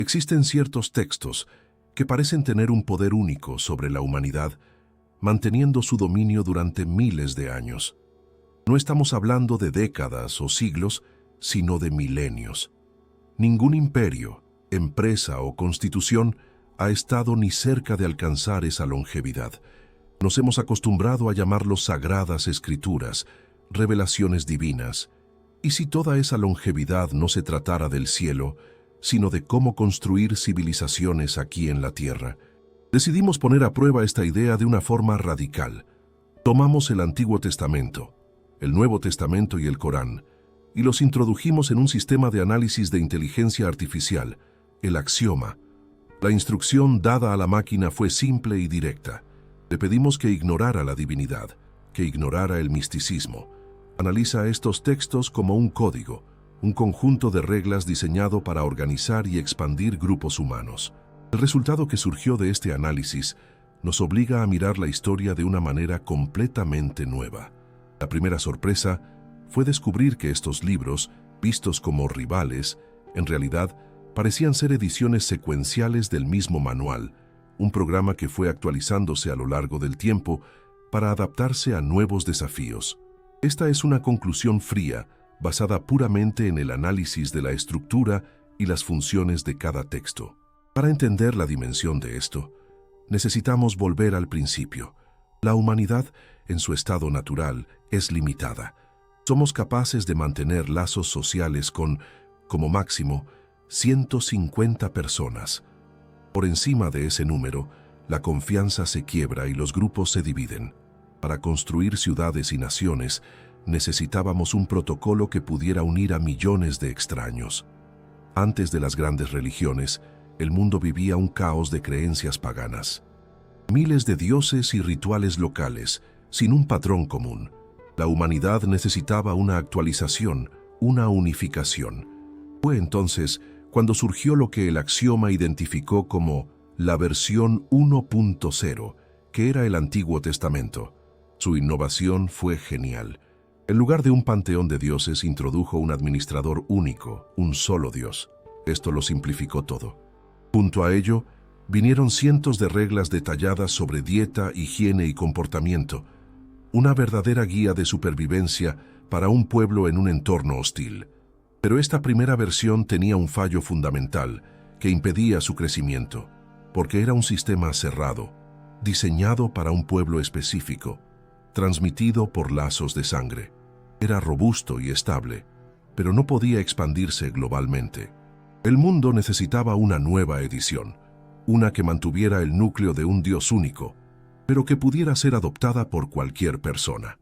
Existen ciertos textos que parecen tener un poder único sobre la humanidad, manteniendo su dominio durante miles de años. No estamos hablando de décadas o siglos, sino de milenios. Ningún imperio, empresa o constitución ha estado ni cerca de alcanzar esa longevidad. Nos hemos acostumbrado a llamarlos sagradas escrituras, revelaciones divinas. ¿Y si toda esa longevidad no se tratara del cielo, sino de cómo construir civilizaciones aquí en la tierra? Decidimos poner a prueba esta idea de una forma radical. Tomamos el Antiguo Testamento, el Nuevo Testamento y el Corán, y los introdujimos en un sistema de análisis de inteligencia artificial, el axioma. La instrucción dada a la máquina fue simple y directa. Le pedimos que ignorara la divinidad, que ignorara el misticismo. Analiza estos textos como un código, un conjunto de reglas diseñado para organizar y expandir grupos humanos. El resultado que surgió de este análisis nos obliga a mirar la historia de una manera completamente nueva. La primera sorpresa fue descubrir que estos libros, vistos como rivales, en realidad parecían ser ediciones secuenciales del mismo manual, un programa que fue actualizándose a lo largo del tiempo para adaptarse a nuevos desafíos. Esta es una conclusión fría, basada puramente en el análisis de la estructura y las funciones de cada texto. Para entender la dimensión de esto, necesitamos volver al principio. La humanidad, en su estado natural, es limitada. Somos capaces de mantener lazos sociales con, como máximo, 150 personas. Por encima de ese número, la confianza se quiebra y los grupos se dividen. Para construir ciudades y naciones, necesitábamos un protocolo que pudiera unir a millones de extraños. Antes de las grandes religiones, el mundo vivía un caos de creencias paganas. Miles de dioses y rituales locales, sin un patrón común. La humanidad necesitaba una actualización, una unificación. Fue entonces cuando surgió lo que el axioma identificó como la versión 1.0, que era el Antiguo Testamento. Su innovación fue genial. En lugar de un panteón de dioses, introdujo un administrador único, un solo Dios. Esto lo simplificó todo. Junto a ello, vinieron cientos de reglas detalladas sobre dieta, higiene y comportamiento, una verdadera guía de supervivencia para un pueblo en un entorno hostil. Pero esta primera versión tenía un fallo fundamental que impedía su crecimiento, porque era un sistema cerrado, diseñado para un pueblo específico, transmitido por lazos de sangre. Era robusto y estable, pero no podía expandirse globalmente. El mundo necesitaba una nueva edición, una que mantuviera el núcleo de un Dios único, pero que pudiera ser adoptada por cualquier persona.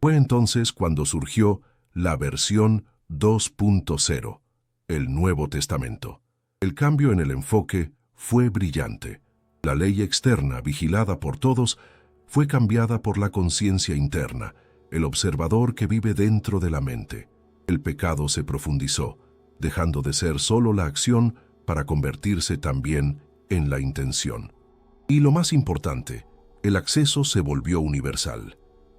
Fue entonces cuando surgió la versión 2.0, el Nuevo Testamento. El cambio en el enfoque fue brillante. La ley externa, vigilada por todos, fue cambiada por la conciencia interna, el observador que vive dentro de la mente. El pecado se profundizó, dejando de ser solo la acción para convertirse también en la intención. Y lo más importante, el acceso se volvió universal.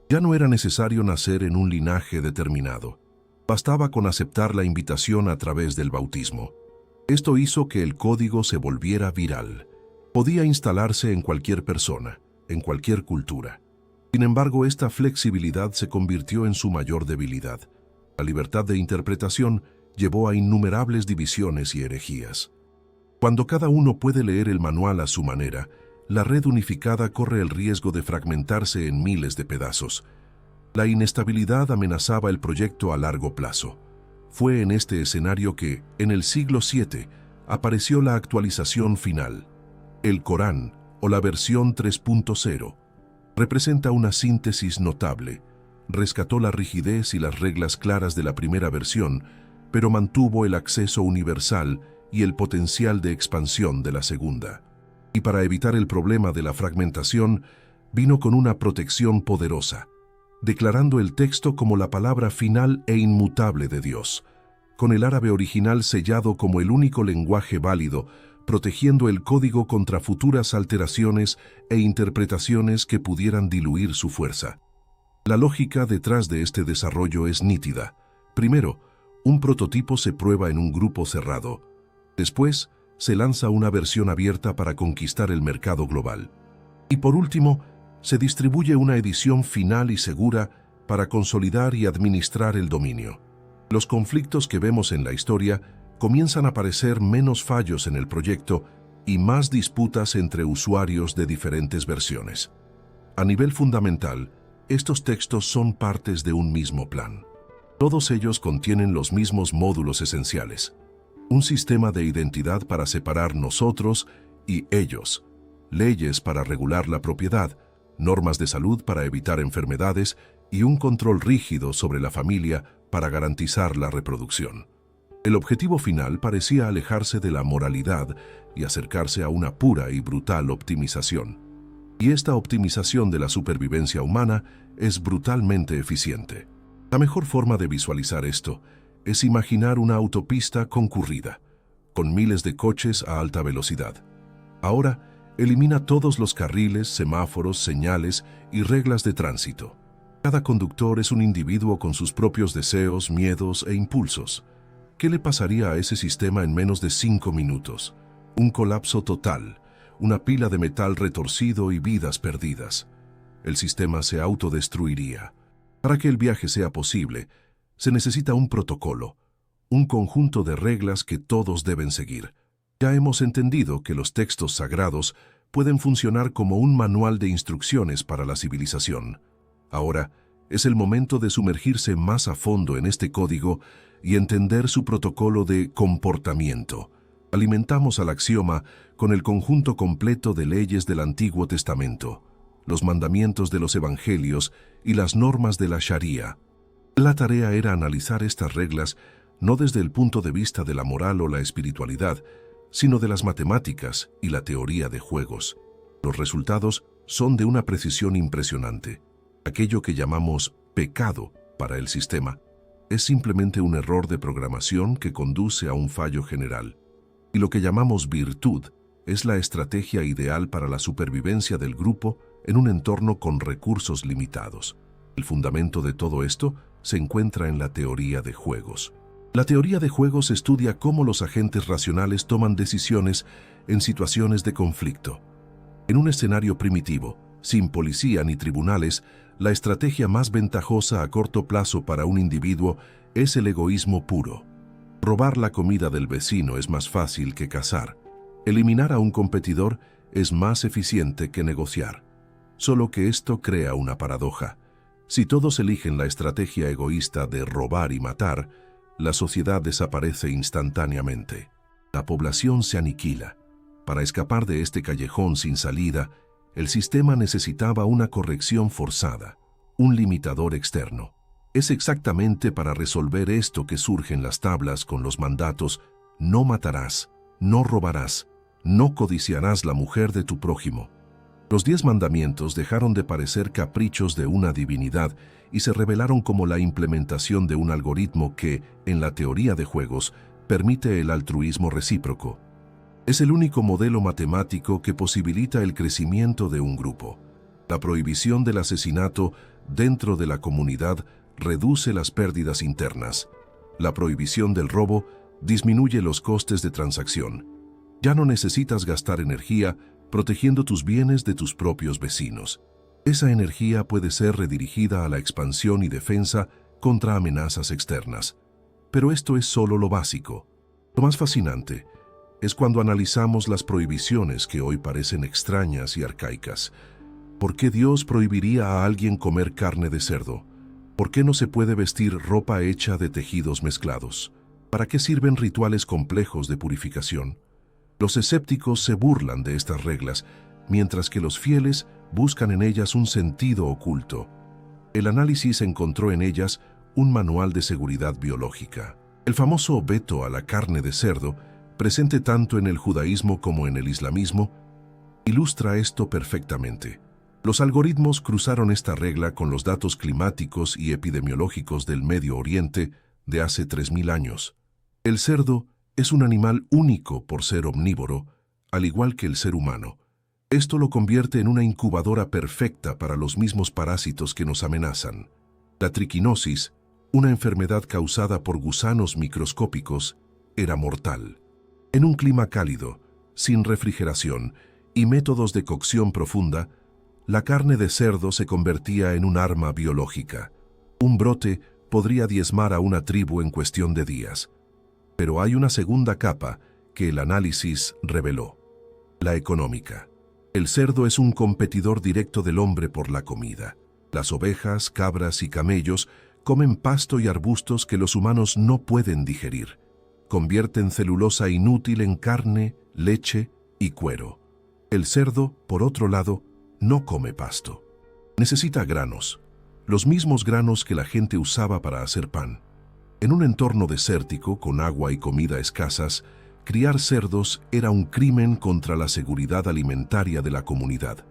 Ya no era necesario nacer en un linaje determinado. Bastaba con aceptar la invitación a través del bautismo. Esto hizo que el código se volviera viral. Podía instalarse en cualquier persona, en cualquier cultura. Sin embargo, esta flexibilidad se convirtió en su mayor debilidad. La libertad de interpretación llevó a innumerables divisiones y herejías. Cuando cada uno puede leer el manual a su manera, la red unificada corre el riesgo de fragmentarse en miles de pedazos. La inestabilidad amenazaba el proyecto a largo plazo. Fue en este escenario que, en el siglo VII, apareció la actualización final. El Corán, o la versión 3.0, representa una síntesis notable. Rescató la rigidez y las reglas claras de la primera versión, pero mantuvo el acceso universal y el potencial de expansión de la segunda. Y para evitar el problema de la fragmentación, vino con una protección poderosa, declarando el texto como la palabra final e inmutable de Dios, con el árabe original sellado como el único lenguaje válido, protegiendo el código contra futuras alteraciones e interpretaciones que pudieran diluir su fuerza. La lógica detrás de este desarrollo es nítida. Primero, un prototipo se prueba en un grupo cerrado. Después, se lanza una versión abierta para conquistar el mercado global. Y por último, se distribuye una edición final y segura para consolidar y administrar el dominio. Los conflictos que vemos en la historia comienzan a aparecer menos fallos en el proyecto y más disputas entre usuarios de diferentes versiones. A nivel fundamental, estos textos son partes de un mismo plan. Todos ellos contienen los mismos módulos esenciales. Un sistema de identidad para separar nosotros y ellos, leyes para regular la propiedad, normas de salud para evitar enfermedades y un control rígido sobre la familia para garantizar la reproducción. El objetivo final parecía alejarse de la moralidad y acercarse a una pura y brutal optimización. Y esta optimización de la supervivencia humana es brutalmente eficiente. La mejor forma de visualizar esto es imaginar una autopista concurrida, con miles de coches a alta velocidad. Ahora, elimina todos los carriles, semáforos, señales y reglas de tránsito. Cada conductor es un individuo con sus propios deseos, miedos e impulsos. ¿Qué le pasaría a ese sistema en menos de 5 minutos? Un colapso total, una pila de metal retorcido y vidas perdidas. El sistema se autodestruiría. Para que el viaje sea posible, se necesita un protocolo, un conjunto de reglas que todos deben seguir. Ya hemos entendido que los textos sagrados pueden funcionar como un manual de instrucciones para la civilización. Ahora, es el momento de sumergirse más a fondo en este código y entender su protocolo de comportamiento. Alimentamos al axioma con el conjunto completo de leyes del Antiguo Testamento, los mandamientos de los Evangelios y las normas de la Sharia. La tarea era analizar estas reglas no desde el punto de vista de la moral o la espiritualidad, sino de las matemáticas y la teoría de juegos. Los resultados son de una precisión impresionante. Aquello que llamamos pecado para el sistema es simplemente un error de programación que conduce a un fallo general. Y lo que llamamos virtud es la estrategia ideal para la supervivencia del grupo en un entorno con recursos limitados. El fundamento de todo esto se encuentra en la teoría de juegos. La teoría de juegos estudia cómo los agentes racionales toman decisiones en situaciones de conflicto. En un escenario primitivo, sin policía ni tribunales, la estrategia más ventajosa a corto plazo para un individuo es el egoísmo puro. Robar la comida del vecino es más fácil que cazar. Eliminar a un competidor es más eficiente que negociar. Solo que esto crea una paradoja. Si todos eligen la estrategia egoísta de robar y matar, la sociedad desaparece instantáneamente. La población se aniquila. Para escapar de este callejón sin salida, el sistema necesitaba una corrección forzada, un limitador externo. Es exactamente para resolver esto que surgen las tablas con los mandatos: no matarás, no robarás, no codiciarás la mujer de tu prójimo. Los 10 mandamientos dejaron de parecer caprichos de una divinidad y se revelaron como la implementación de un algoritmo que, en la teoría de juegos, permite el altruismo recíproco. Es el único modelo matemático que posibilita el crecimiento de un grupo. La prohibición del asesinato dentro de la comunidad reduce las pérdidas internas. La prohibición del robo disminuye los costes de transacción. Ya no necesitas gastar energía protegiendo tus bienes de tus propios vecinos. Esa energía puede ser redirigida a la expansión y defensa contra amenazas externas. Pero esto es solo lo básico. Lo más fascinante es cuando analizamos las prohibiciones que hoy parecen extrañas y arcaicas. ¿Por qué Dios prohibiría a alguien comer carne de cerdo? ¿Por qué no se puede vestir ropa hecha de tejidos mezclados? ¿Para qué sirven rituales complejos de purificación? Los escépticos se burlan de estas reglas, mientras que los fieles buscan en ellas un sentido oculto. El análisis encontró en ellas un manual de seguridad biológica. El famoso veto a la carne de cerdo, presente tanto en el judaísmo como en el islamismo, ilustra esto perfectamente. Los algoritmos cruzaron esta regla con los datos climáticos y epidemiológicos del Medio Oriente de hace 3000 años. El cerdo es un animal único por ser omnívoro, al igual que el ser humano. Esto lo convierte en una incubadora perfecta para los mismos parásitos que nos amenazan. La triquinosis, una enfermedad causada por gusanos microscópicos, era mortal. En un clima cálido, sin refrigeración y métodos de cocción profunda, la carne de cerdo se convertía en un arma biológica. Un brote podría diezmar a una tribu en cuestión de días. Pero hay una segunda capa que el análisis reveló: la económica. El cerdo es un competidor directo del hombre por la comida. Las ovejas, cabras y camellos comen pasto y arbustos que los humanos no pueden digerir. Convierten celulosa inútil en carne, leche y cuero. El cerdo, por otro lado, no come pasto. Necesita granos, los mismos granos que la gente usaba para hacer pan. En un entorno desértico, con agua y comida escasas, criar cerdos era un crimen contra la seguridad alimentaria de la comunidad.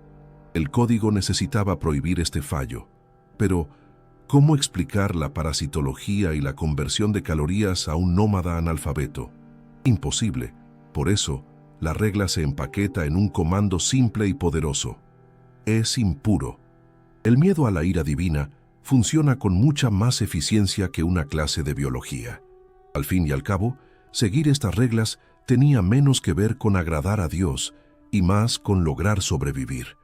El código necesitaba prohibir este fallo, pero ¿cómo explicar la parasitología y la conversión de calorías a un nómada analfabeto? Imposible. Por eso, la regla se empaqueta en un comando simple y poderoso: es impuro. El miedo a la ira divina funciona con mucha más eficiencia que una clase de biología. Al fin y al cabo, seguir estas reglas tenía menos que ver con agradar a Dios y más con lograr sobrevivir.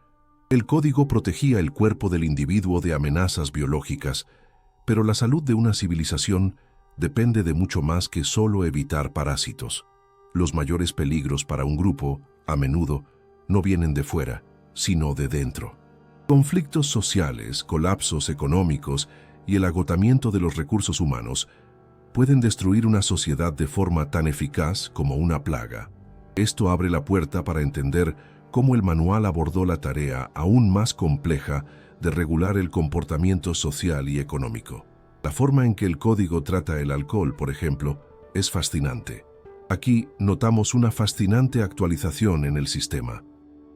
El código protegía el cuerpo del individuo de amenazas biológicas, pero la salud de una civilización depende de mucho más que solo evitar parásitos. Los mayores peligros para un grupo, a menudo, no vienen de fuera, sino de dentro. Conflictos sociales, colapsos económicos y el agotamiento de los recursos humanos pueden destruir una sociedad de forma tan eficaz como una plaga. Esto abre la puerta para entender cómo el manual abordó la tarea aún más compleja de regular el comportamiento social y económico. La forma en que el código trata el alcohol, por ejemplo, es fascinante. Aquí notamos una fascinante actualización en el sistema.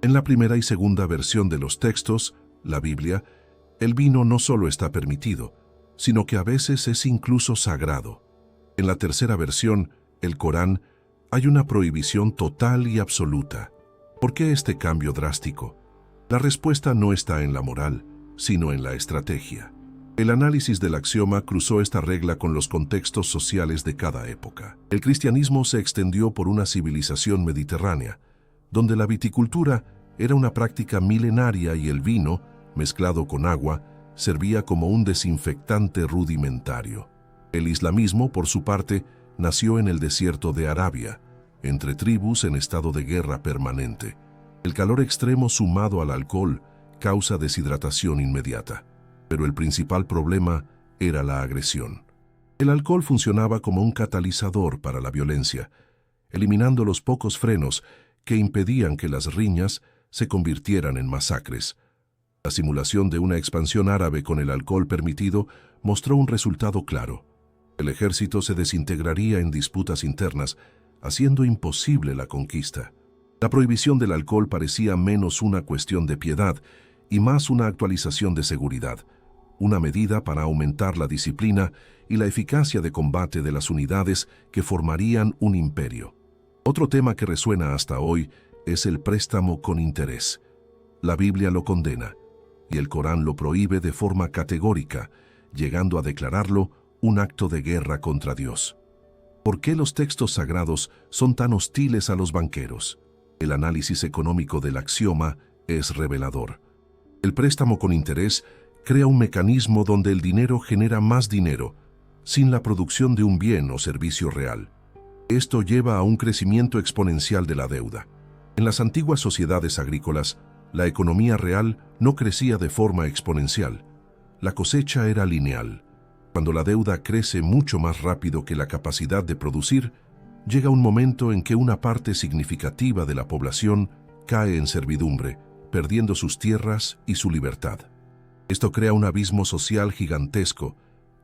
En la primera y segunda versión de los textos, la Biblia, el vino no solo está permitido, sino que a veces es incluso sagrado. En la tercera versión, el Corán, hay una prohibición total y absoluta. ¿Por qué este cambio drástico? La respuesta no está en la moral, sino en la estrategia. El análisis del axioma cruzó esta regla con los contextos sociales de cada época. El cristianismo se extendió por una civilización mediterránea, donde la viticultura era una práctica milenaria y el vino, mezclado con agua, servía como un desinfectante rudimentario. El islamismo, por su parte, nació en el desierto de Arabia, entre tribus en estado de guerra permanente. El calor extremo sumado al alcohol causa deshidratación inmediata, pero el principal problema era la agresión. El alcohol funcionaba como un catalizador para la violencia, eliminando los pocos frenos que impedían que las riñas se convirtieran en masacres. La simulación de una expansión árabe con el alcohol permitido mostró un resultado claro. El ejército se desintegraría en disputas internas, haciendo imposible la conquista. La prohibición del alcohol parecía menos una cuestión de piedad y más una actualización de seguridad, una medida para aumentar la disciplina y la eficacia de combate de las unidades que formarían un imperio. Otro tema que resuena hasta hoy es el préstamo con interés. La Biblia lo condena, y el Corán lo prohíbe de forma categórica, llegando a declararlo un acto de guerra contra Dios. ¿Por qué los textos sagrados son tan hostiles a los banqueros? El análisis económico del axioma es revelador. El préstamo con interés crea un mecanismo donde el dinero genera más dinero, sin la producción de un bien o servicio real. Esto lleva a un crecimiento exponencial de la deuda. En las antiguas sociedades agrícolas, la economía real no crecía de forma exponencial. La cosecha era lineal. Cuando la deuda crece mucho más rápido que la capacidad de producir, llega un momento en que una parte significativa de la población cae en servidumbre, perdiendo sus tierras y su libertad. Esto crea un abismo social gigantesco,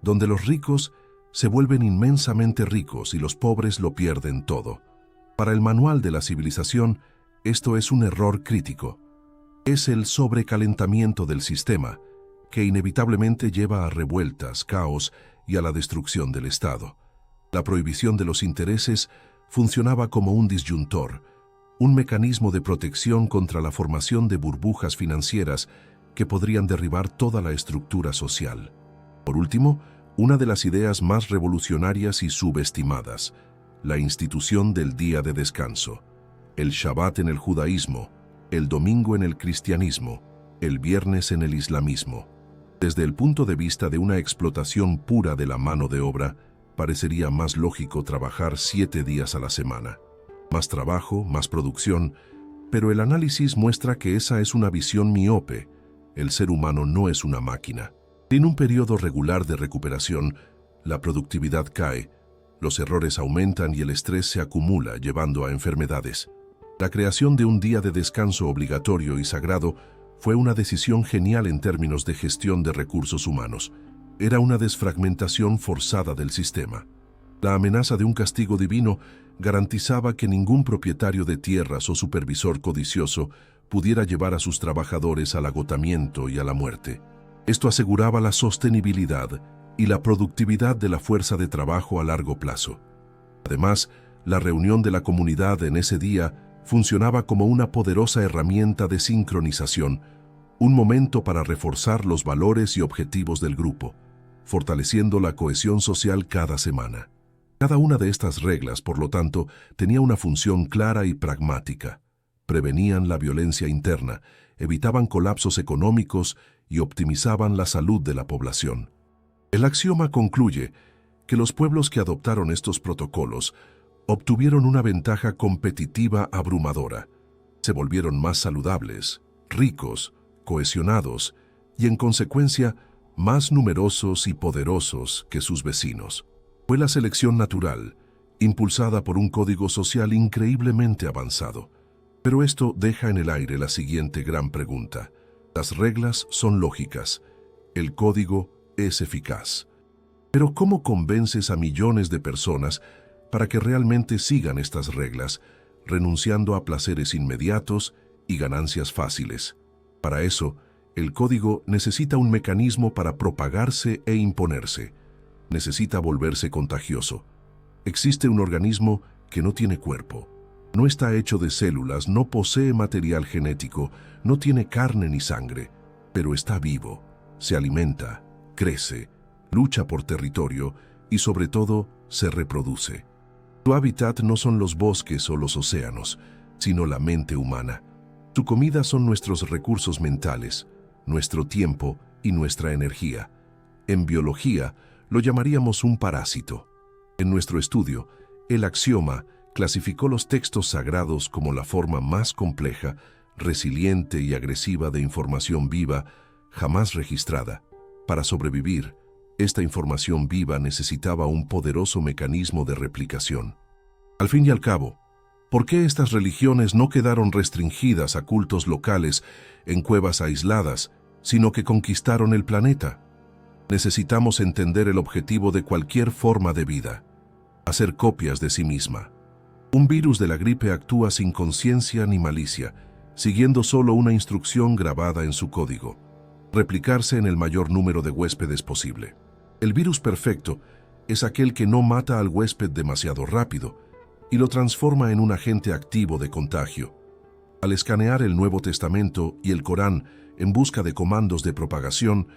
donde los ricos se vuelven inmensamente ricos y los pobres lo pierden todo. Para el manual de la civilización, esto es un error crítico. Es el sobrecalentamiento del sistema, que inevitablemente lleva a revueltas, caos y a la destrucción del Estado. La prohibición de los intereses funcionaba como un disyuntor, un mecanismo de protección contra la formación de burbujas financieras que podrían derribar toda la estructura social. Por último, una de las ideas más revolucionarias y subestimadas, la institución del día de descanso, el Shabbat en el judaísmo, el domingo en el cristianismo, el viernes en el islamismo. Desde el punto de vista de una explotación pura de la mano de obra, parecería más lógico trabajar 7 días a la semana. Más trabajo, más producción, pero el análisis muestra que esa es una visión miope. El ser humano no es una máquina. En un periodo regular de recuperación, la productividad cae, los errores aumentan y el estrés se acumula, llevando a enfermedades. La creación de un día de descanso obligatorio y sagrado fue una decisión genial en términos de gestión de recursos humanos. Era una desfragmentación forzada del sistema. La amenaza de un castigo divino garantizaba que ningún propietario de tierras o supervisor codicioso pudiera llevar a sus trabajadores al agotamiento y a la muerte. Esto aseguraba la sostenibilidad y la productividad de la fuerza de trabajo a largo plazo. Además, la reunión de la comunidad en ese día funcionaba como una poderosa herramienta de sincronización, un momento para reforzar los valores y objetivos del grupo, fortaleciendo la cohesión social cada semana. Cada una de estas reglas, por lo tanto, tenía una función clara y pragmática. Prevenían la violencia interna, evitaban colapsos económicos y optimizaban la salud de la población. El axioma concluye que los pueblos que adoptaron estos protocolos obtuvieron una ventaja competitiva abrumadora. Se volvieron más saludables, ricos, cohesionados y, en consecuencia, más numerosos y poderosos que sus vecinos. Fue la selección natural, impulsada por un código social increíblemente avanzado. Pero esto deja en el aire la siguiente gran pregunta. Las reglas son lógicas, el código es eficaz. Pero ¿cómo convences a millones de personas para que realmente sigan estas reglas, renunciando a placeres inmediatos y ganancias fáciles? Para eso, el código necesita un mecanismo para propagarse e imponerse. Necesita volverse contagioso. Existe un organismo que no tiene cuerpo. No está hecho de células, no posee material genético, no tiene carne ni sangre, pero está vivo, se alimenta, crece, lucha por territorio y, sobre todo, se reproduce. Su hábitat no son los bosques o los océanos, sino la mente humana. Su comida son nuestros recursos mentales, nuestro tiempo y nuestra energía. En biología, lo llamaríamos un parásito. En nuestro estudio, el axioma clasificó los textos sagrados como la forma más compleja, resiliente y agresiva de información viva jamás registrada. Para sobrevivir, esta información viva necesitaba un poderoso mecanismo de replicación. Al fin y al cabo, ¿por qué estas religiones no quedaron restringidas a cultos locales en cuevas aisladas, sino que conquistaron el planeta? Necesitamos entender el objetivo de cualquier forma de vida: hacer copias de sí misma. Un virus de la gripe actúa sin conciencia ni malicia, siguiendo solo una instrucción grabada en su código: replicarse en el mayor número de huéspedes posible. El virus perfecto es aquel que no mata al huésped demasiado rápido y lo transforma en un agente activo de contagio. Al escanear el Nuevo Testamento y el Corán en busca de comandos de propagación,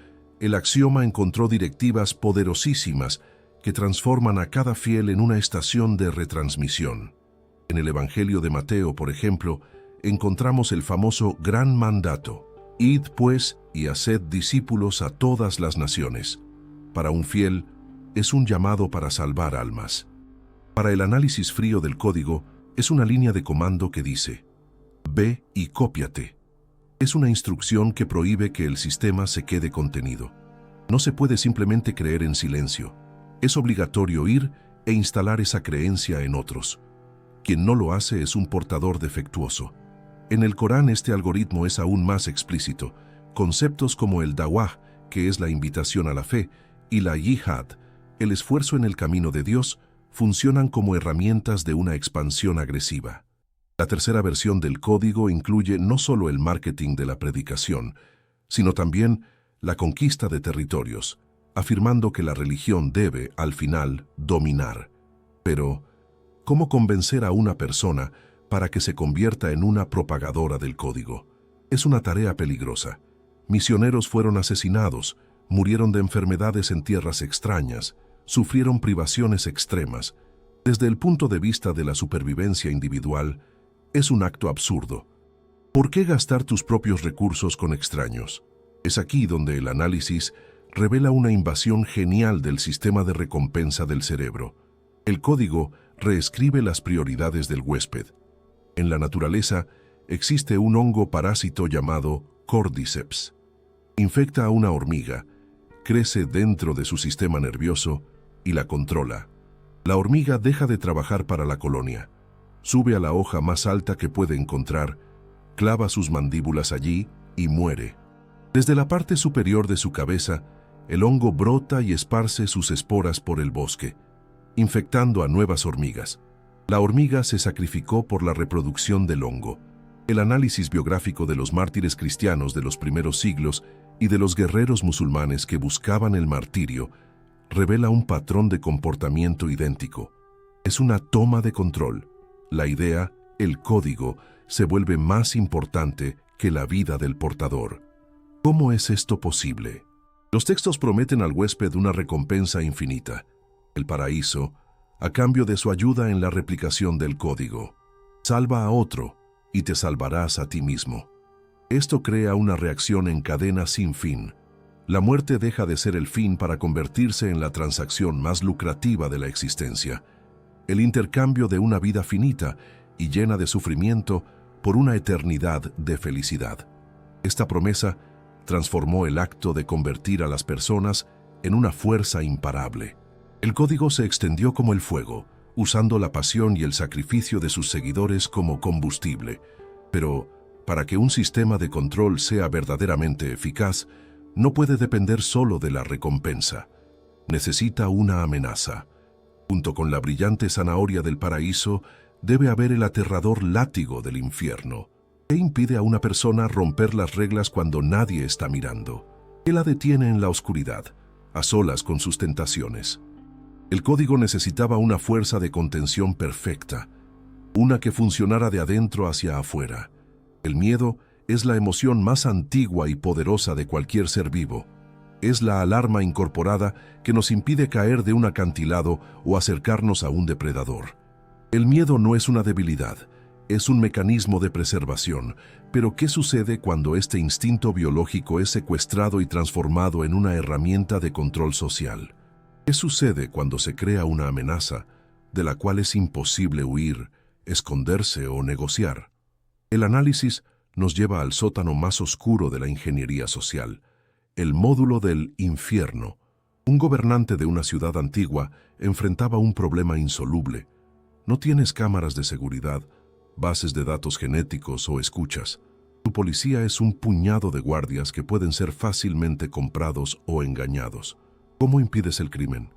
el axioma encontró directivas poderosísimas que transforman a cada fiel en una estación de retransmisión. En el Evangelio de Mateo, por ejemplo, encontramos el famoso gran mandato: id pues y haced discípulos a todas las naciones. Para un fiel, es un llamado para salvar almas. Para el análisis frío del código, es una línea de comando que dice: ve y cópiate. Es una instrucción que prohíbe que el sistema se quede contenido. No se puede simplemente creer en silencio. Es obligatorio ir e instalar esa creencia en otros. Quien no lo hace es un portador defectuoso. En el Corán este algoritmo es aún más explícito. Conceptos como el dawah, que es la invitación a la fe, y la yihad, el esfuerzo en el camino de Dios, funcionan como herramientas de una expansión agresiva. La tercera versión del código incluye no solo el marketing de la predicación, sino también la conquista de territorios, afirmando que la religión debe, al final, dominar. Pero, ¿cómo convencer a una persona para que se convierta en una propagadora del código? Es una tarea peligrosa. Misioneros fueron asesinados, murieron de enfermedades en tierras extrañas, sufrieron privaciones extremas, Desde el punto de vista de la supervivencia individual, es un acto absurdo. ¿Por qué gastar tus propios recursos con extraños? Es aquí donde el análisis revela una invasión genial del sistema de recompensa del cerebro. El código reescribe las prioridades del huésped. En la naturaleza existe un hongo parásito llamado Cordyceps. Infecta a una hormiga, crece dentro de su sistema nervioso y la controla. La hormiga deja de trabajar para la colonia, sube a la hoja más alta que puede encontrar, clava sus mandíbulas allí y muere. Desde la parte superior de su cabeza, el hongo brota y esparce sus esporas por el bosque, infectando a nuevas hormigas. La hormiga se sacrificó por la reproducción del hongo. El análisis biográfico de los mártires cristianos de los primeros siglos y de los guerreros musulmanes que buscaban el martirio revela un patrón de comportamiento idéntico. Es una toma de control. La idea, el código, se vuelve más importante que la vida del portador. ¿Cómo es esto posible? Los textos prometen al huésped una recompensa infinita, el paraíso, a cambio de su ayuda en la replicación del código. Salva a otro y te salvarás a ti mismo. Esto crea una reacción en cadena sin fin. La muerte deja de ser el fin para convertirse en la transacción más lucrativa de la existencia, el intercambio de una vida finita y llena de sufrimiento por una eternidad de felicidad. Esta promesa transformó el acto de convertir a las personas en una fuerza imparable. El código se extendió como el fuego, usando la pasión y el sacrificio de sus seguidores como combustible. Pero, para que un sistema de control sea verdaderamente eficaz, no puede depender solo de la recompensa. Necesita una amenaza. Junto con la brillante zanahoria del paraíso, debe haber el aterrador látigo del infierno. ¿Qué impide a una persona romper las reglas cuando nadie está mirando? ¿Qué la detiene en la oscuridad, a solas con sus tentaciones? El código necesitaba una fuerza de contención perfecta, una que funcionara de adentro hacia afuera. El miedo es la emoción más antigua y poderosa de cualquier ser vivo. Es la alarma incorporada que nos impide caer de un acantilado o acercarnos a un depredador. El miedo no es una debilidad, es un mecanismo de preservación. Pero ¿qué sucede cuando este instinto biológico es secuestrado y transformado en una herramienta de control social? ¿Qué sucede cuando se crea una amenaza de la cual es imposible huir, esconderse o negociar? El análisis nos lleva al sótano más oscuro de la ingeniería social, el módulo del infierno. Un gobernante de una ciudad antigua enfrentaba un problema insoluble. No tienes cámaras de seguridad, bases de datos genéticos o escuchas. Tu policía es un puñado de guardias que pueden ser fácilmente comprados o engañados. ¿Cómo impides el crimen?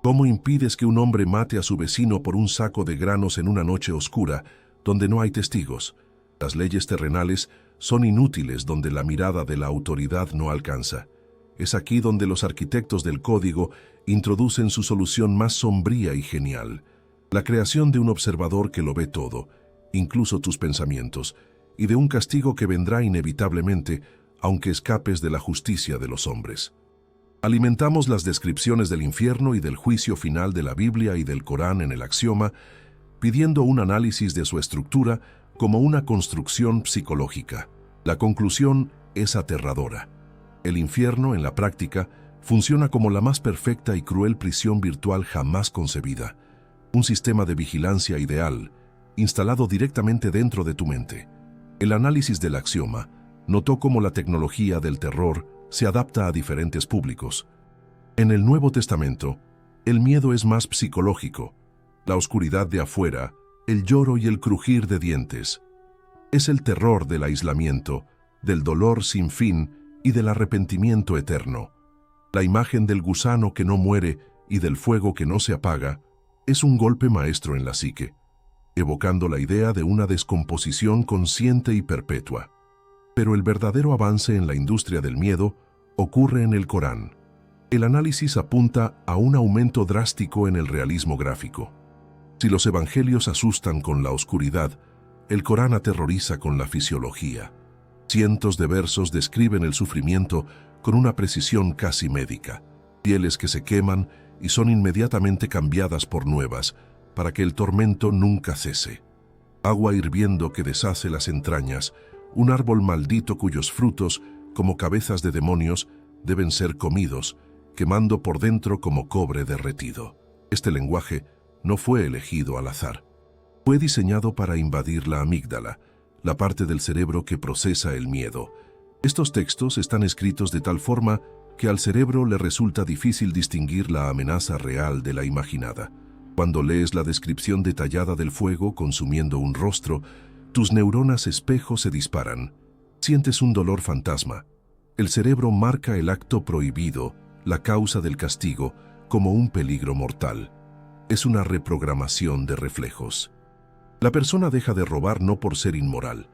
¿Cómo impides que un hombre mate a su vecino por un saco de granos en una noche oscura, donde no hay testigos? Las leyes terrenales son inútiles donde la mirada de la autoridad no alcanza. Es aquí donde los arquitectos del código introducen su solución más sombría y genial: la creación de un observador que lo ve todo, incluso tus pensamientos, y de un castigo que vendrá inevitablemente, aunque escapes de la justicia de los hombres. Alimentamos las descripciones del infierno y del juicio final de la Biblia y del Corán en el axioma, pidiendo un análisis de su estructura como una construcción psicológica. La conclusión es aterradora. El infierno, en la práctica, funciona como la más perfecta y cruel prisión virtual jamás concebida. Un sistema de vigilancia ideal, instalado directamente dentro de tu mente. El análisis del axioma notó cómo la tecnología del terror se adapta a diferentes públicos. En el Nuevo Testamento, el miedo es más psicológico. La oscuridad de afuera, el lloro y el crujir de dientes. Es el terror del aislamiento, del dolor sin fin y del arrepentimiento eterno. La imagen del gusano que no muere y del fuego que no se apaga es un golpe maestro en la psique, evocando la idea de una descomposición consciente y perpetua. Pero el verdadero avance en la industria del miedo ocurre en el Corán. El análisis apunta a un aumento drástico en el realismo gráfico. Si los evangelios asustan con la oscuridad, el Corán aterroriza con la fisiología. Cientos de versos describen el sufrimiento con una precisión casi médica. Pieles que se queman y son inmediatamente cambiadas por nuevas, para que el tormento nunca cese. Agua hirviendo que deshace las entrañas, un árbol maldito cuyos frutos, como cabezas de demonios, deben ser comidos, quemando por dentro como cobre derretido. Este lenguaje no fue elegido al azar. Fue diseñado para invadir la amígdala, la parte del cerebro que procesa el miedo. Estos textos están escritos de tal forma que al cerebro le resulta difícil distinguir la amenaza real de la imaginada. Cuando lees la descripción detallada del fuego consumiendo un rostro, tus neuronas espejo se disparan. Sientes un dolor fantasma. El cerebro marca el acto prohibido, la causa del castigo, como un peligro mortal. Es una reprogramación de reflejos. La persona deja de robar no por ser inmoral,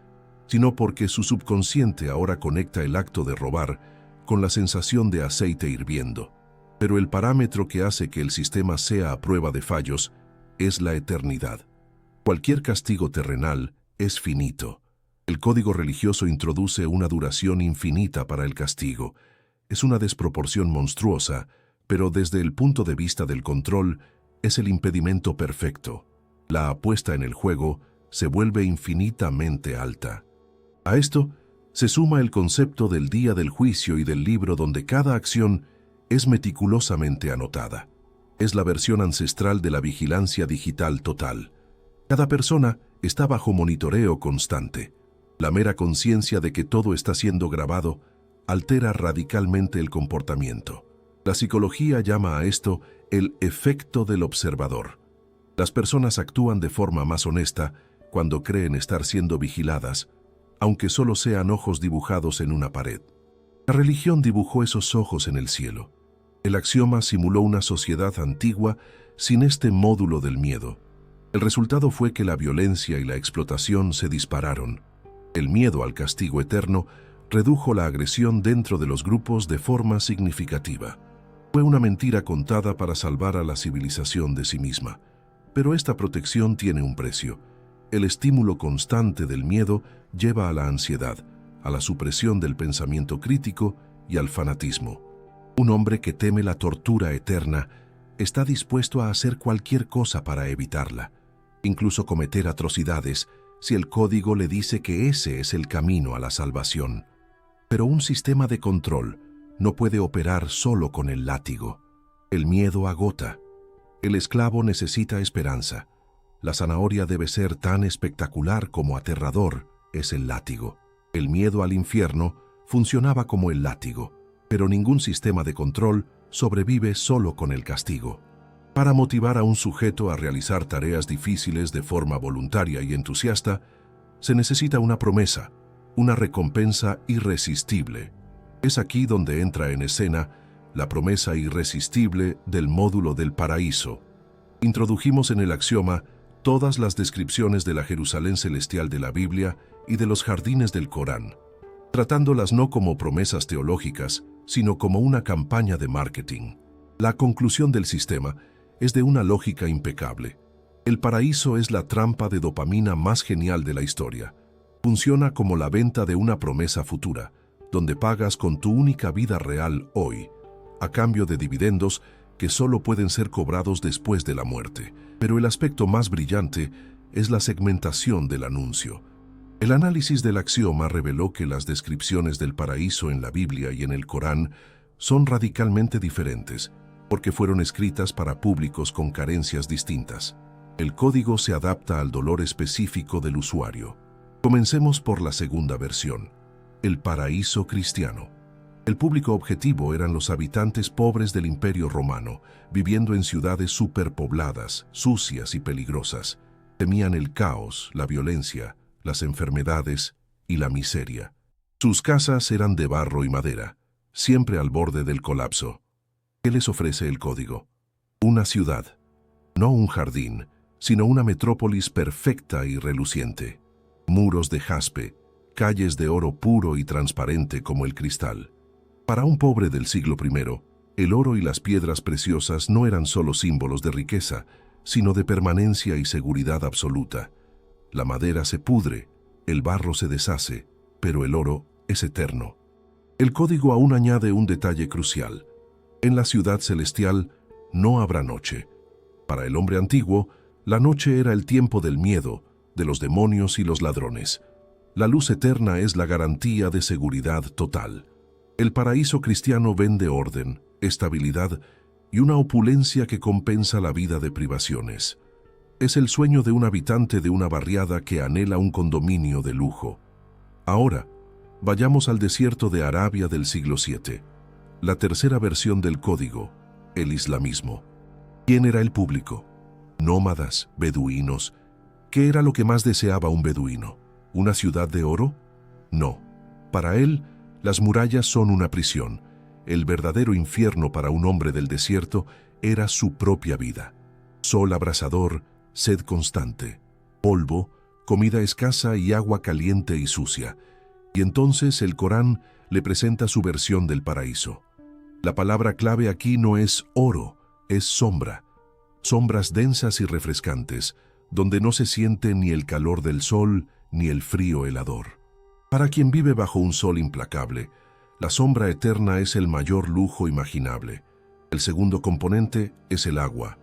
sino porque su subconsciente ahora conecta el acto de robar con la sensación de aceite hirviendo. Pero el parámetro que hace que el sistema sea a prueba de fallos es la eternidad. Cualquier castigo terrenal es finito. El código religioso introduce una duración infinita para el castigo. Es una desproporción monstruosa, pero desde el punto de vista del control, es el impedimento perfecto. La apuesta en el juego se vuelve infinitamente alta. A esto se suma el concepto del día del juicio y del libro donde cada acción es meticulosamente anotada. Es la versión ancestral de la vigilancia digital total. Cada persona está bajo monitoreo constante. La mera conciencia de que todo está siendo grabado altera radicalmente el comportamiento. La psicología llama a esto el efecto del observador. Las personas actúan de forma más honesta cuando creen estar siendo vigiladas, aunque solo sean ojos dibujados en una pared. La religión dibujó esos ojos en el cielo. El axioma simuló una sociedad antigua sin este módulo del miedo. El resultado fue que la violencia y la explotación se dispararon. El miedo al castigo eterno redujo la agresión dentro de los grupos de forma significativa. Fue una mentira contada para salvar a la civilización de sí misma. Pero esta protección tiene un precio. El estímulo constante del miedo lleva a la ansiedad, a la supresión del pensamiento crítico y al fanatismo. Un hombre que teme la tortura eterna está dispuesto a hacer cualquier cosa para evitarla, incluso cometer atrocidades si el código le dice que ese es el camino a la salvación. Pero un sistema de control no puede operar solo con el látigo. El miedo agota. El esclavo necesita esperanza. La zanahoria debe ser tan espectacular como aterrador es el látigo. El miedo al infierno funcionaba como el látigo, pero ningún sistema de control sobrevive solo con el castigo. Para motivar a un sujeto a realizar tareas difíciles de forma voluntaria y entusiasta, se necesita una promesa, una recompensa irresistible. Es aquí donde entra en escena la promesa irresistible del módulo del paraíso. Introdujimos en el axioma todas las descripciones de la Jerusalén celestial de la Biblia y de los jardines del Corán, tratándolas no como promesas teológicas, sino como una campaña de marketing. La conclusión del sistema es de una lógica impecable. El paraíso es la trampa de dopamina más genial de la historia. Funciona como la venta de una promesa futura, donde pagas con tu única vida real hoy, a cambio de dividendos que solo pueden ser cobrados después de la muerte. Pero el aspecto más brillante es la segmentación del anuncio. El análisis del axioma reveló que las descripciones del paraíso en la Biblia y en el Corán son radicalmente diferentes, porque fueron escritas para públicos con carencias distintas. El código se adapta al dolor específico del usuario. Comencemos por la segunda versión, el paraíso cristiano. El público objetivo eran los habitantes pobres del Imperio Romano, viviendo en ciudades superpobladas, sucias y peligrosas. Temían el caos, la violencia, las enfermedades y la miseria. Sus casas eran de barro y madera, siempre al borde del colapso. ¿Qué les ofrece el código? Una ciudad, no un jardín, sino una metrópolis perfecta y reluciente. Muros de jaspe, calles de oro puro y transparente como el cristal. Para un pobre del siglo I, el oro y las piedras preciosas no eran solo símbolos de riqueza, sino de permanencia y seguridad absoluta. La madera se pudre, el barro se deshace, pero el oro es eterno. El código aún añade un detalle crucial. En la ciudad celestial no habrá noche. Para el hombre antiguo, La noche era el tiempo del miedo, de los demonios y los ladrones. La luz eterna es la garantía de seguridad total. El paraíso cristiano vende orden, estabilidad y una opulencia que compensa la vida de privaciones. Es el sueño de un habitante de una barriada que anhela un condominio de lujo. Ahora, vayamos al desierto de Arabia del siglo VII. La tercera versión del código, el islamismo. ¿Quién era el público? Nómadas, beduinos. ¿Qué era lo que más deseaba un beduino? ¿Una ciudad de oro? No. Para él, las murallas son una prisión. El verdadero infierno para un hombre del desierto era su propia vida. Sol abrasador, sed constante, polvo, comida escasa y agua caliente y sucia. Y entonces el Corán le presenta su versión del paraíso. La palabra clave aquí no es oro, es sombra. Sombras densas y refrescantes, donde no se siente ni el calor del sol ni el frío helador. Para quien vive bajo un sol implacable, la sombra eterna es el mayor lujo imaginable. El segundo componente es el agua.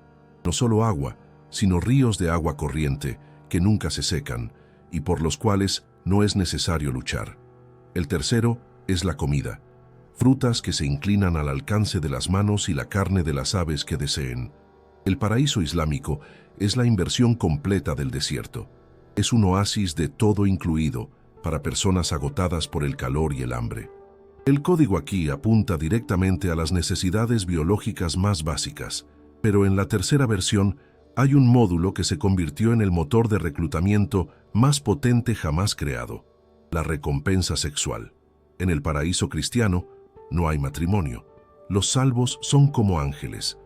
No solo agua, sino ríos de agua corriente que nunca se secan y por los cuales no es necesario luchar. El tercero es la comida. Frutas que se inclinan al alcance de las manos y la carne de las aves que deseen. El paraíso islámico es la inversión completa del desierto. Es un oasis de todo incluido para personas agotadas por el calor y el hambre. El código aquí apunta directamente a las necesidades biológicas más básicas, pero en la tercera versión hay un módulo que se convirtió en el motor de reclutamiento más potente jamás creado: la recompensa sexual. En el paraíso cristiano no hay matrimonio. Los salvos son como ángeles.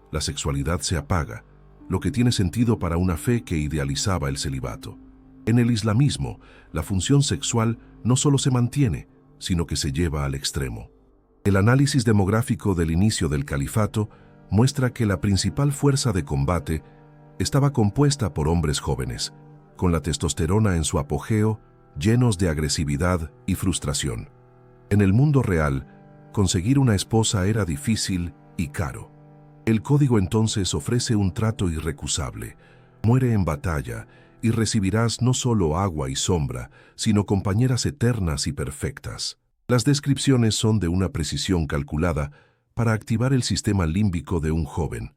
La sexualidad se apaga, lo que tiene sentido para una fe que idealizaba el celibato. En el islamismo, la función sexual no solo se mantiene, sino que se lleva al extremo. El análisis demográfico del inicio del califato muestra que la principal fuerza de combate estaba compuesta por hombres jóvenes, con la testosterona en su apogeo, llenos de agresividad y frustración. En el mundo real, conseguir una esposa era difícil y caro. El código entonces ofrece un trato irrecusable: muere en batalla y recibirás no solo agua y sombra, sino compañeras eternas y perfectas. Las descripciones son de una precisión calculada para activar el sistema límbico de un joven,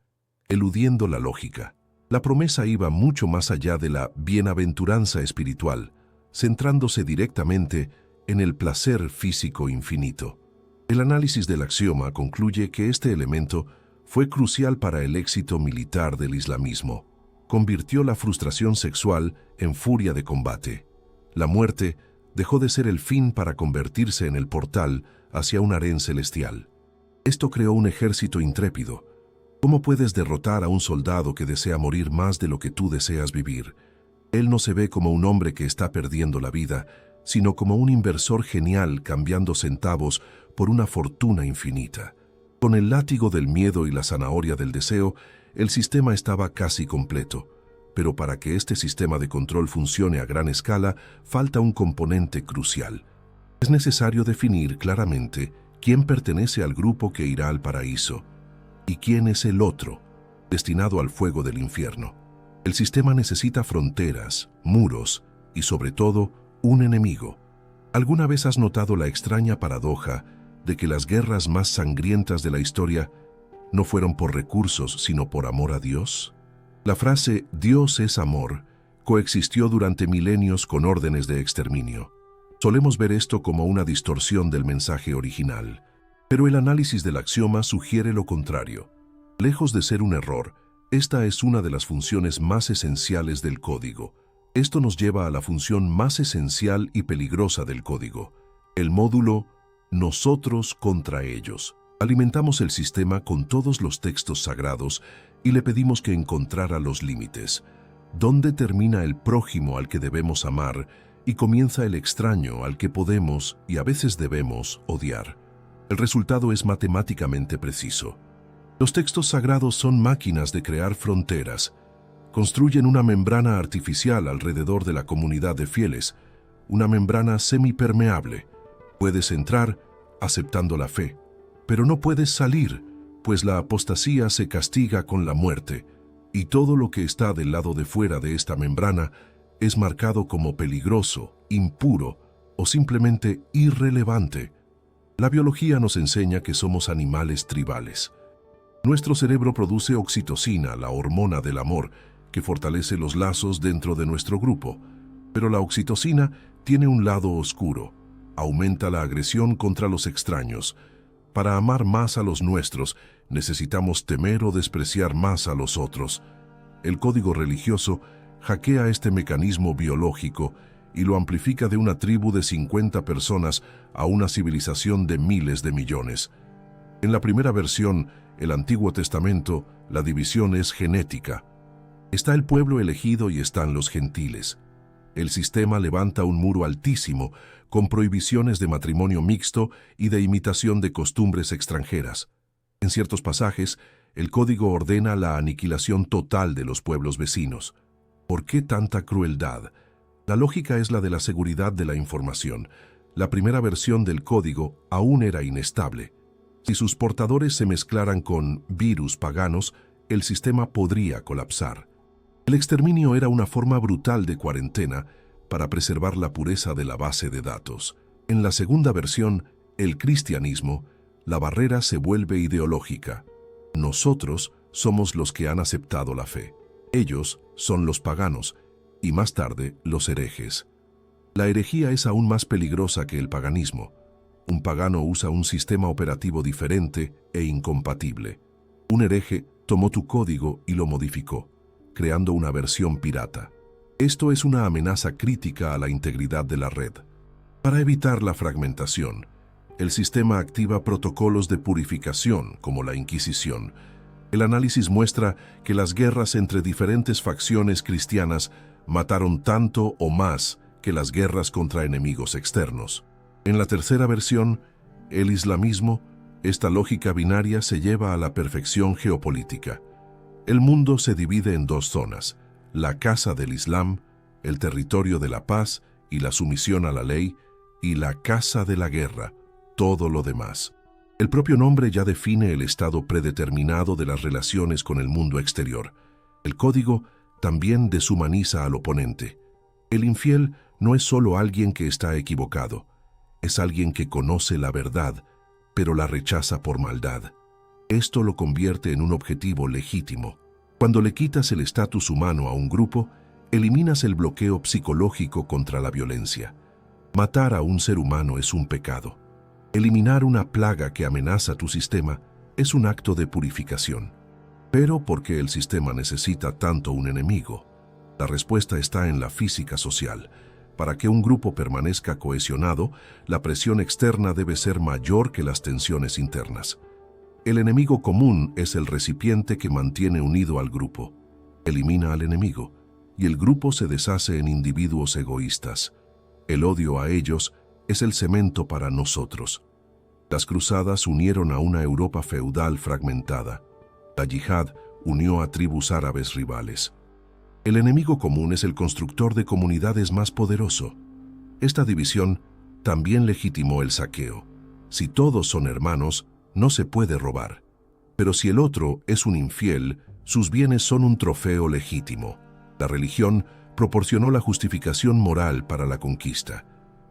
eludiendo la lógica. La promesa iba mucho más allá de la bienaventuranza espiritual, centrándose directamente en el placer físico infinito. El análisis del axioma concluye que este elemento fue crucial para el éxito militar del islamismo. Convirtió la frustración sexual en furia de combate. La muerte dejó de ser el fin para convertirse en el portal hacia un harén celestial. Esto creó un ejército intrépido. ¿Cómo puedes derrotar a un soldado que desea morir más de lo que tú deseas vivir? Él no se ve como un hombre que está perdiendo la vida, sino como un inversor genial cambiando centavos por una fortuna infinita. Con el látigo del miedo y la zanahoria del deseo, el sistema estaba casi completo. Pero para que este sistema de control funcione a gran escala, falta un componente crucial. Es necesario definir claramente quién pertenece al grupo que irá al paraíso y quién es el otro, destinado al fuego del infierno. El sistema necesita fronteras, muros y, sobre todo, un enemigo. ¿Alguna vez has notado la extraña paradoja de que las guerras más sangrientas de la historia no fueron por recursos, sino por amor a Dios? La frase «Dios es amor» coexistió durante milenios con órdenes de exterminio. Solemos ver esto como una distorsión del mensaje original, pero el análisis del axioma sugiere lo contrario. Lejos de ser un error, esta es una de las funciones más esenciales del código. Esto nos lleva a la función más esencial y peligrosa del código, el módulo «Nosotros contra ellos». Alimentamos el sistema con todos los textos sagrados y le pedimos que encontrara los límites. ¿Dónde termina el prójimo al que debemos amar y comienza el extraño al que podemos y a veces debemos odiar? El resultado es matemáticamente preciso. Los textos sagrados son máquinas de crear fronteras. Construyen una membrana artificial alrededor de la comunidad de fieles, una membrana semipermeable. Puedes entrar aceptando la fe, pero no puedes salir, pues la apostasía se castiga con la muerte. y todo lo que está del lado de fuera de esta membrana es marcado como peligroso, impuro o simplemente irrelevante. La biología nos enseña que somos animales tribales. Nuestro cerebro produce oxitocina, la hormona del amor, que fortalece los lazos dentro de nuestro grupo. Pero la oxitocina tiene un lado oscuro. Aumenta la agresión contra los extraños. Para amar más a los nuestros, necesitamos temer o despreciar más a los otros. El código religioso hackea este mecanismo biológico y lo amplifica de una tribu de 50 personas a una civilización de miles de millones. En la primera versión, el Antiguo Testamento, la división es genética. Está el pueblo elegido y están los gentiles. El sistema levanta un muro altísimo, con prohibiciones de matrimonio mixto y de imitación de costumbres extranjeras. En ciertos pasajes, el código ordena la aniquilación total de los pueblos vecinos. ¿Por qué tanta crueldad? La lógica es la de la seguridad de la información. La primera versión del código aún era inestable. Si sus portadores se mezclaran con virus paganos, el sistema podría colapsar. El exterminio era una forma brutal de cuarentena para preservar la pureza de la base de datos. En la segunda versión, el cristianismo, la barrera se vuelve ideológica. Nosotros somos los que han aceptado la fe. Ellos son los paganos y más tarde los herejes. La herejía es aún más peligrosa que el paganismo. Un pagano usa un sistema operativo diferente e incompatible. Un hereje tomó tu código y lo modificó, creando una versión pirata. Esto es una amenaza crítica a la integridad de la red. Para evitar la fragmentación, el sistema activa protocolos de purificación, como la Inquisición. El análisis muestra que las guerras entre diferentes facciones cristianas mataron tanto o más que las guerras contra enemigos externos. En la tercera versión, el islamismo, esta lógica binaria se lleva a la perfección geopolítica. El mundo se divide en dos zonas: la casa del Islam, el territorio de la paz y la sumisión a la ley, y la casa de la guerra, todo lo demás. El propio nombre ya define el estado predeterminado de las relaciones con el mundo exterior. El código también deshumaniza al oponente. El infiel no es solo alguien que está equivocado, es alguien que conoce la verdad, pero la rechaza por maldad. Esto lo convierte en un objetivo legítimo. Cuando le quitas el estatus humano a un grupo, eliminas el bloqueo psicológico contra la violencia. Matar a un ser humano es un pecado. Eliminar una plaga que amenaza tu sistema es un acto de purificación. Pero ¿por qué el sistema necesita tanto un enemigo? La respuesta está en la física social. Para que un grupo permanezca cohesionado, la presión externa debe ser mayor que las tensiones internas. El enemigo común es el recipiente que mantiene unido al grupo. Elimina al enemigo, y el grupo se deshace en individuos egoístas. El odio a ellos es el cemento para nosotros. Las cruzadas unieron a una Europa feudal fragmentada. La yihad unió a tribus árabes rivales. El enemigo común es el constructor de comunidades más poderoso. Esta división también legitimó el saqueo. Si todos son hermanos, no se puede robar. Pero si el otro es un infiel, sus bienes son un trofeo legítimo. La religión proporcionó la justificación moral para la conquista.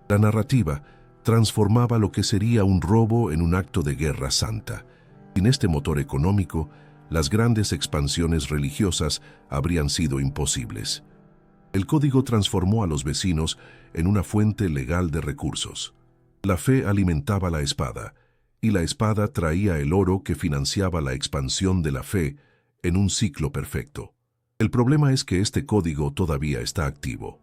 La narrativa transformaba lo que sería un robo en un acto de guerra santa. Sin este motor económico, las grandes expansiones religiosas habrían sido imposibles. El código transformó a los vecinos en una fuente legal de recursos. La fe alimentaba la espada, y la espada traía el oro que financiaba la expansión de la fe en un ciclo perfecto. El problema es que este código todavía está activo.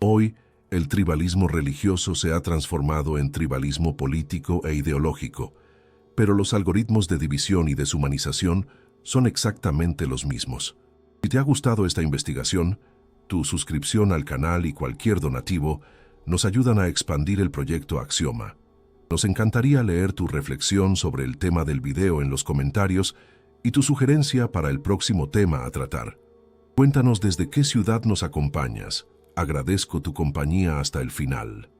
Hoy, el tribalismo religioso se ha transformado en tribalismo político e ideológico, pero los algoritmos de división y deshumanización son exactamente los mismos. Si te ha gustado esta investigación, tu suscripción al canal y cualquier donativo nos ayudan a expandir el proyecto Axioma. Nos encantaría leer tu reflexión sobre el tema del video en los comentarios y tu sugerencia para el próximo tema a tratar. Cuéntanos desde qué ciudad nos acompañas. Agradezco tu compañía hasta el final.